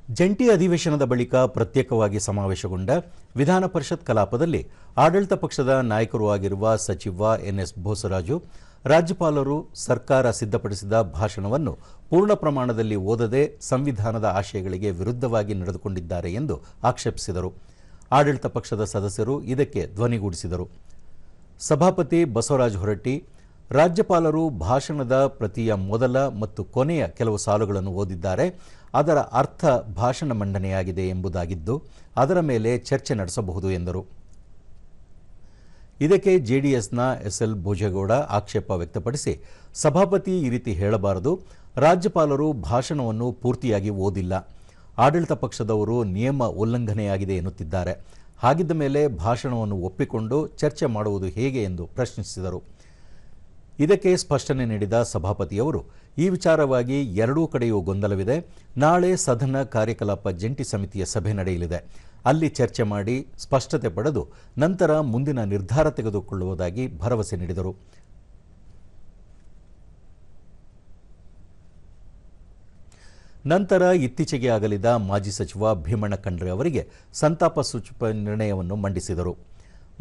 ಜಂಟಿ ಅಧಿವೇಶನದ ಬಳಿಕ ಪ್ರತ್ಯೇಕವಾಗಿ ಸಮಾವೇಶಗೊಂಡ ವಿಧಾನ ಪರಿಷತ್ ಕಲಾಪದಲ್ಲಿ ಆಡಳಿತ ಪಕ್ಷದ ನಾಯಕರೂ ಆಗಿರುವ ಸಚಿವ ಎನ್ಎಸ್ ಬೋಸರಾಜು ರಾಜ್ಯಪಾಲರು ಸರ್ಕಾರ ಸಿದ್ಧಪಡಿಸಿದ ಭಾಷಣವನ್ನು ಪೂರ್ಣ ಪ್ರಮಾಣದಲ್ಲಿ ಓದದೆ ಸಂವಿಧಾನದ ಆಶಯಗಳಿಗೆ ವಿರುದ್ಧವಾಗಿ ನಡೆದುಕೊಂಡಿದ್ದಾರೆ ಎಂದು ಆಕ್ಷೇಪಿಸಿದರು. ಆಡಳಿತ ಪಕ್ಷದ ಸದಸ್ಯರು ಇದಕ್ಕೆ ಧ್ವನಿಗೂಡಿಸಿದರು. ಸಭಾಪತಿ ಬಸವರಾಜ ಹೊರಟ್ಟಿ ರಾಜ್ಯಪಾಲರು ಭಾಷಣದ ಪ್ರತಿಯ ಮೊದಲ ಮತ್ತು ಕೊನೆಯ ಕೆಲವು ಸಾಲುಗಳನ್ನು ಓದಿದ್ದಾರೆ. ಅದರ ಅರ್ಥ ಭಾಷಣ ಮಂಡನೆಯಾಗಿದೆ ಎಂಬುದಾಗಿದ್ದು ಅದರ ಮೇಲೆ ಚರ್ಚೆ ನಡೆಸಬಹುದು ಎಂದರು. ಇದಕ್ಕೆ ಜೆಡಿಎಸ್ನ ಎಸ್ಎಲ್ ಭೋಜೇಗೌಡ ಆಕ್ಷೇಪ ವ್ಯಕ್ತಪಡಿಸಿ, ಸಭಾಪತಿ ಈ ರೀತಿ ಹೇಳಬಾರದು, ರಾಜ್ಯಪಾಲರು ಭಾಷಣವನ್ನು ಪೂರ್ತಿಯಾಗಿ ಓದಿಲ್ಲ, ಆಡಳಿತ ಪಕ್ಷದವರು ನಿಯಮ ಉಲ್ಲಂಘನೆಯಾಗಿದೆ ಎನ್ನುತ್ತಿದ್ದಾರೆ. ಹಾಗಿದ್ದ ಮೇಲೆ ಭಾಷಣವನ್ನು ಒಪ್ಪಿಕೊಂಡು ಚರ್ಚೆ ಮಾಡುವುದು ಹೇಗೆ ಎಂದು ಪ್ರಶ್ನಿಸಿದರು. ಇದಕ್ಕೆ ಸ್ಪಷ್ಟನೆ ನೀಡಿದ ಸಭಾಪತಿಯವರು, ಈ ವಿಚಾರವಾಗಿ ಎರಡೂ ಕಡೆಯೂ ಗೊಂದಲವಿದೆ, ನಾಳೆ ಸದನ ಕಾರ್ಯಕಲಾಪ ಜಂಟಿ ಸಮಿತಿಯ ಸಭೆ ನಡೆಯಲಿದೆ, ಅಲ್ಲಿ ಚರ್ಚೆ ಮಾಡಿ ಸ್ಪಷ್ಟತೆ ಪಡೆದು ನಂತರ ಮುಂದಿನ ನಿರ್ಧಾರ ತೆಗೆದುಕೊಳ್ಳುವುದಾಗಿ ಭರವಸೆ ನೀಡಿದರು. ನಂತರ ಇತ್ತೀಚೆಗೆ ಆಗಲಿದ ಮಾಜಿ ಸಚಿವ ಭೀಮಣ್ಣ ಖಂಡ್ರೆ ಅವರಿಗೆ ಸಂತಾಪ ಸೂಚಕ ನಿರ್ಣಯವನ್ನು ಮಂಡಿಸಿದರು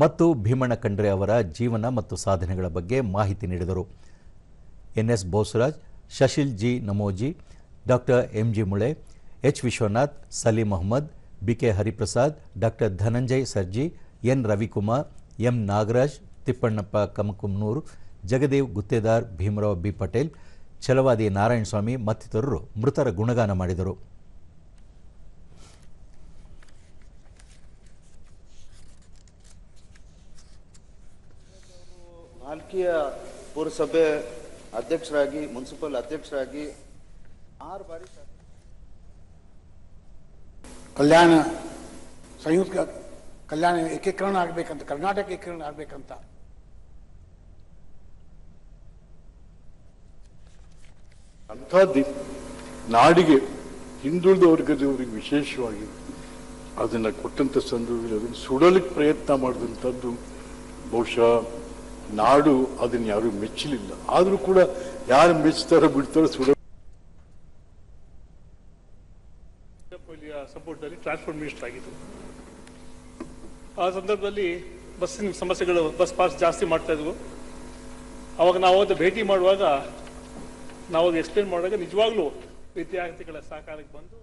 ಮತ್ತು ಭೀಮಣ್ಣ ಖಂಡ್ರೆ ಅವರ ಜೀವನ ಮತ್ತು ಸಾಧನೆಗಳ ಬಗ್ಗೆ ಮಾಹಿತಿ ನೀಡಿದರು. N S Bosaraj, Shashil G Namoji, doctor M G Mule, H Vishwanath, Saleem Ahmed, B K Hariprasad, doctor Dhananjay Sarji, N Ravikumar, M Nagaraj, Thippannappa Kamakumnur, Jagadev Guttedar, Bhimrao B Patel, Chalavadi Narayanaswamy ಮತ್ತಿತರರು ಮೃತರ ಗುಣಗಾನ ಮಾಡಿದರು. ನಾಲ್ಕಿಯ ಪುರಸಭೆ ಅಧ್ಯಕ್ಷರಾಗಿ, ಮುನ್ಸಿಪಲ್ ಅಧ್ಯಕ್ಷರಾಗಿ 6 ಬಾರಿ ಕಲ್ಯಾಣ ಸಂಯುಕ್ತ ಕಲ್ಯಾಣ ಏಕೀಕರಣ ಆಗಬೇಕಂತ, ಕರ್ನಾಟಕ ಏಕೀಕರಣ ಆಗಬೇಕಂತ ಅಂಥದ್ದು ನಾಡಿಗೆ ಹಿಂದುಳಿದ ವರ್ಗದವರಿಗೆ ವಿಶೇಷವಾಗಿ ಅದನ್ನು ಕೊಟ್ಟಂಥ ಸಂದರ್ಭದಲ್ಲಿ ಅದನ್ನು ಸುಡಲಿಕ್ಕೆ ಪ್ರಯತ್ನ ಮಾಡಿದಂಥದ್ದು ಬಹುಶಃ ನಾಡು ಅದನ್ನು ಯಾರೂ ಮೆಚ್ಚಲಿಲ್ಲ. ಆದರೂ ಕೂಡ ಯಾರು ಮೆಚ್ಚುತ್ತಾರೋ ಬಿಡ್ತಾರೋ ಸಪೋರ್ಟ್ನಲ್ಲಿ ಟ್ರಾನ್ಸ್ಪೋರ್ಟ್ ಮಿನಿಸ್ಟರ್ ಆಗಿದ್ದು. ಆ ಸಂದರ್ಭದಲ್ಲಿ ಬಸ್ಸಿನ ಸಮಸ್ಯೆಗಳು, ಬಸ್ ಪಾಸ್ ಜಾಸ್ತಿ ಮಾಡ್ತಾ ಇದ್ವು. ಅವಾಗ ನಾವು ಅವತ್ತು ಭೇಟಿ ಮಾಡುವಾಗ ನಾವು ಎಕ್ಸ್ಪ್ಲೇನ್ ಮಾಡುವಾಗ ನಿಜವಾಗ್ಲೂ ವಿದ್ಯಾರ್ಥಿಗಳ ಸಹಕಾರಕ್ಕೆ ಬಂದು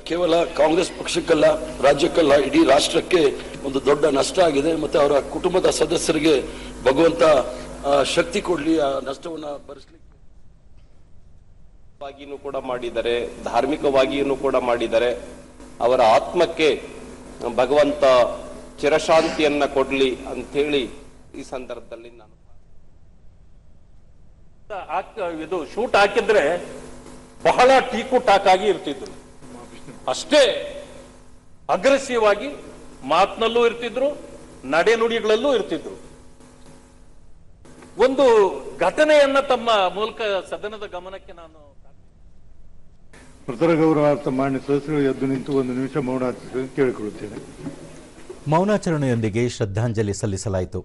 ಕೇವಲ ಕಾಂಗ್ರೆಸ್ ಪಕ್ಷಕ್ಕಲ್ಲ, ರಾಜ್ಯಕ್ಕಲ್ಲ, ಇಡೀ ರಾಷ್ಟ್ರಕ್ಕೆ ಒಂದು ದೊಡ್ಡ ನಷ್ಟ ಆಗಿದೆ. ಮತ್ತೆ ಅವರ ಕುಟುಂಬದ ಸದಸ್ಯರಿಗೆ ಭಗವಂತ ಶಕ್ತಿ ಕೊಡ್ಲಿ ಆ ನಷ್ಟವನ್ನ ಭರಿಸಲಿಕ್ಕೆ. ಕೂಡ ಮಾಡಿದ್ದಾರೆ, ಧಾರ್ಮಿಕವಾಗಿಯೂ ಕೂಡ ಮಾಡಿದ್ದಾರೆ. ಅವರ ಆತ್ಮಕ್ಕೆ ಭಗವಂತ ಚಿರಶಾಂತಿಯನ್ನ ಕೊಡ್ಲಿ ಅಂತೇಳಿ ಈ ಸಂದರ್ಭದಲ್ಲಿ ನಾನು ಇದು ಶೂಟ್ ಹಾಕಿದ್ರೆ ಬಹಳ ಟೀಕು ಟಾಕ್ ಆಗಿ ಇರ್ತಿದ್ರು. ಅಷ್ಟೇ ಅಗ್ರೆಸಿವ್ ಆಗಿ ಮಾತಿನಲ್ಲೂ ಇರ್ತಿದ್ರು, ನಡೆನುಡಿಗಳಲ್ಲೂ ಇರ್ತಿದ್ರು. ಒಂದು ಘಟನೆಯನ್ನ ತಮ್ಮ ಮೂಲಕ ಸದನದ ಗಮನಕ್ಕೆ ನಾನು ಮೃತರ ಗೌರವಾರ್ಥ ಮಾನ್ಯ ಸದಸ್ಯರು ಎದ್ದು ನಿಂತು 1 ನಿಮಿಷ ಮೌನಾಚರಣೆ ಕೇಳಿಕೊಳ್ಳುತ್ತೇನೆ. ಮೌನಾಚರಣೆಯೊಂದಿಗೆ ಶ್ರದ್ಧಾಂಜಲಿ ಸಲ್ಲಿಸಲಾಯಿತು.